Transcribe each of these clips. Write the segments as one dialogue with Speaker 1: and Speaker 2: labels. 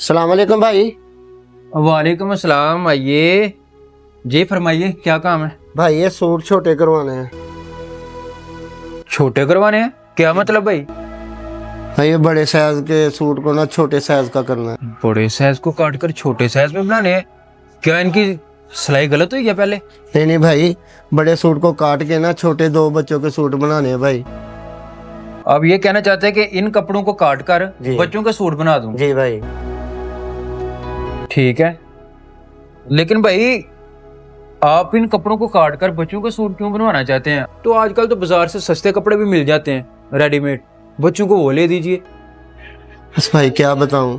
Speaker 1: सलाम वालेकुम भाई।
Speaker 2: वालेकुम अस्सलाम। आइए जी, फरमाइए क्या काम है।
Speaker 1: भाई ये सूट छोटे करवाने हैं।
Speaker 2: छोटे करवाने हैं? क्या मतलब भाई?
Speaker 1: भाई ये बड़े साइज के सूट को ना छोटे साइज का करना है।
Speaker 2: बड़े साइज को काट कर छोटे साइज में बनाने हैं? क्या इनकी सिलाई गलत हुई है पहले?
Speaker 1: नहीं नहीं भाई, बड़े सूट को काट के ना छोटे दो बच्चों के सूट बनाने हैं भाई।
Speaker 2: अब ये कहना चाहते हैं कि इन कपड़ों को काट कर
Speaker 1: जी।
Speaker 2: बच्चों का सूट बना दूं?
Speaker 1: जी भाई।
Speaker 2: ठीक है, लेकिन भाई आप इन कपड़ों को काट कर बच्चों का सूट क्यों बनवाना चाहते हैं? तो आजकल तो बाजार से सस्ते कपड़े भी मिल जाते हैं रेडीमेड, बच्चों को वो ले दीजिए।
Speaker 1: बस भाई क्या बताऊं,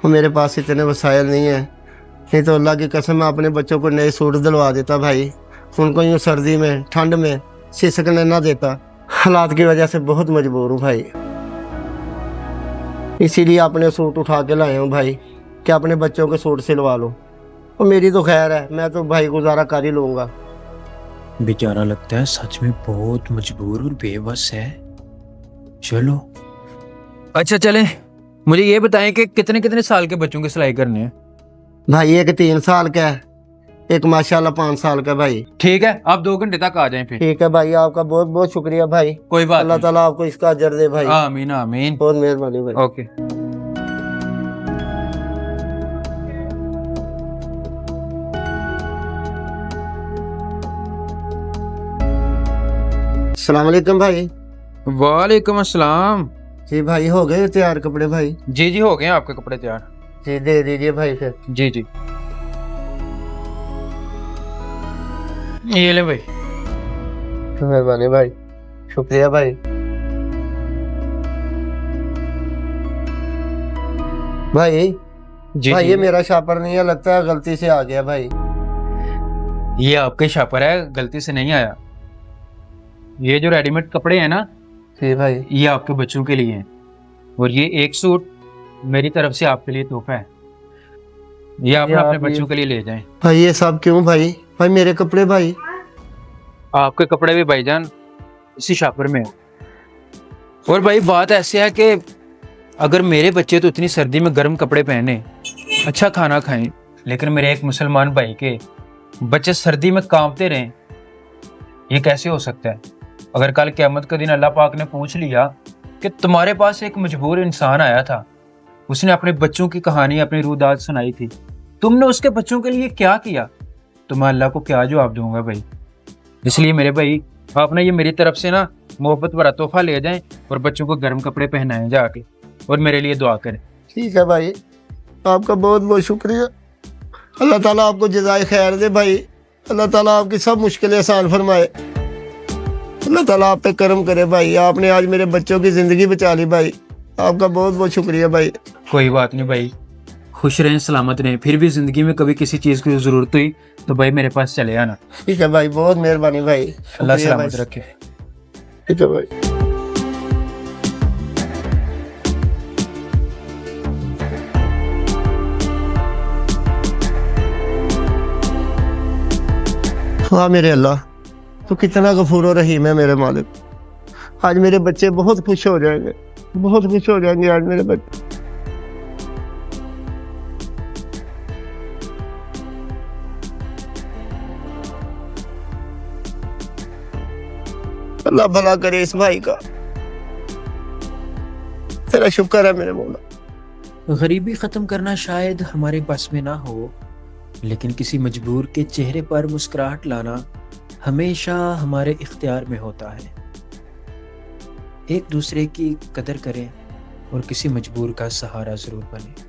Speaker 1: मेरे पास इतने वसाइल नहीं है। नहीं तो अल्लाह की कसम मैं अपने बच्चों को नए सूट दिलवा देता भाई। उनको यूँ सर्दी में ठंड में सिसकने ना देता। हालात की वजह से बहुत मजबूर हूँ भाई, इसीलिए अपने सूट उठा के लाया हूँ भाई कि अपने बच्चों के सूट सिलवा लो। और मेरी तो खैर है, मैं तो भाई गुजारा कर ही लूँगा।
Speaker 2: बेचारा लगता है सच में बहुत मजबूर और बेबस है। चलो अच्छा चलें, मुझे ये बताएं कि कितने कितने साल के बच्चों की सिलाई करनी है?
Speaker 1: भाई एक 3 साल का है, एक माशाल्लाह 5 साल का भाई।
Speaker 2: ठीक है, आप 2 घंटे तक आ जाएं फिर।
Speaker 1: ठीक है भाई, आपका बहुत बहुत शुक्रिया भाई।
Speaker 2: कोई बात
Speaker 1: अल्लाह
Speaker 2: नहीं।
Speaker 1: ताला आपको इसका अजर दे भाई।
Speaker 2: आमीन आमीन।
Speaker 1: बहुत मेहरबानी भाई।
Speaker 2: ओके।
Speaker 1: अस्सलाम वालेकुम भाई।
Speaker 2: वालेकुम अस्सलाम।
Speaker 1: जी भाई, हो गए तैयार कपड़े भाई?
Speaker 2: जी जी, हो गए हैं आपके कपड़े तैयार।
Speaker 1: जी दे दीजिए भाई फिर।
Speaker 2: जी जी, ये ले भाई।
Speaker 1: मेहरबानी भाई, शुक्रिया भाई। भाई
Speaker 2: जी
Speaker 1: भाई
Speaker 2: जी,
Speaker 1: ये मेरा शापर नहीं है, लगता है गलती से आ गया भाई।
Speaker 2: ये आपके शापर है, गलती से नहीं आया। ये जो रेडीमेड कपड़े हैं ना,
Speaker 1: जी भाई।
Speaker 2: ये आपके बच्चों के लिए हैं, और ये एक सूट मेरी तरफ से आपके लिए तोहफा है। ये आप ना
Speaker 1: आप
Speaker 2: अपने
Speaker 1: ये-
Speaker 2: बच्चों के लिए ले जाएं।
Speaker 1: भाई ये सब क्यों भाई? भाई मेरे कपड़े भाई।
Speaker 2: आपके कपड़े भी भाईजान इसी शापर में है। और भाई बात ऐसे है कि अगर मेरे बच्चे तो इतनी सर्दी में गर्म कपड़े पहने, अच्छा खाना खाएं, लेकिन मेरे एक मुसलमान भाई के बच्चे सर्दी में कांपते रहें, ये कैसे हो सकता है? अगर कल क़यामत के दिन अल्लाह पाक ने पूछ लिया कि तुम्हारे पास एक मजबूर इंसान आया था, उसने अपने बच्चों की कहानी, अपनी रूदाद सुनाई थी, तुमने उसके बच्चों के लिए क्या किया, तो मैं अल्लाह को क्या जवाब दूंगा भाई? इसलिए मेरे भाई, आप ना ये मेरी तरफ से ना मोहब्बत भरा तोहफा ले जाएं और बच्चों को गर्म कपड़े पहनाएं जाके, और मेरे लिए दुआ करें।
Speaker 1: ठीक है भाई, आपका बहुत बहुत शुक्रिया। अल्लाह ताला आपको जज़ाए खैर दे भाई। अल्लाह ताला आपकी सब मुश्किलें आसान फरमाए। अल्लाह ताला आप पे करम करे भाई। आपने आज मेरे बच्चों की ज़िंदगी बचा ली भाई। आपका बहुत बहुत शुक्रिया भाई।
Speaker 2: कोई बात नहीं भाई, खुश रहें, सलामत रहें। फिर भी जिंदगी में कभी किसी चीज़ की ज़रूरत हुई तो भाई मेरे पास चले आना।
Speaker 1: ठीक है भाई, बहुत मेहरबानी भाई।
Speaker 2: अल्लाह
Speaker 1: शुक्रिया
Speaker 2: सलामत
Speaker 1: भाई।
Speaker 2: रखे।
Speaker 1: ठीक है भाई। हाँ मेरे अल्लाह, तो कितना गफूर और रहीम है मेरे मालिक। आज मेरे बच्चे बहुत खुश हो जाएंगे, बहुत खुश हो जाएंगे आज मेरे बच्चे। अल्लाह भला करे इस भाई का। तेरा शुक्र है मेरे मौला।
Speaker 3: गरीबी ख़त्म करना शायद हमारे बस में ना हो, लेकिन किसी मजबूर के चेहरे पर मुस्कुराहट लाना हमेशा हमारे इख्तियार में होता है। एक दूसरे की कदर करें और किसी मजबूर का सहारा ज़रूर बने।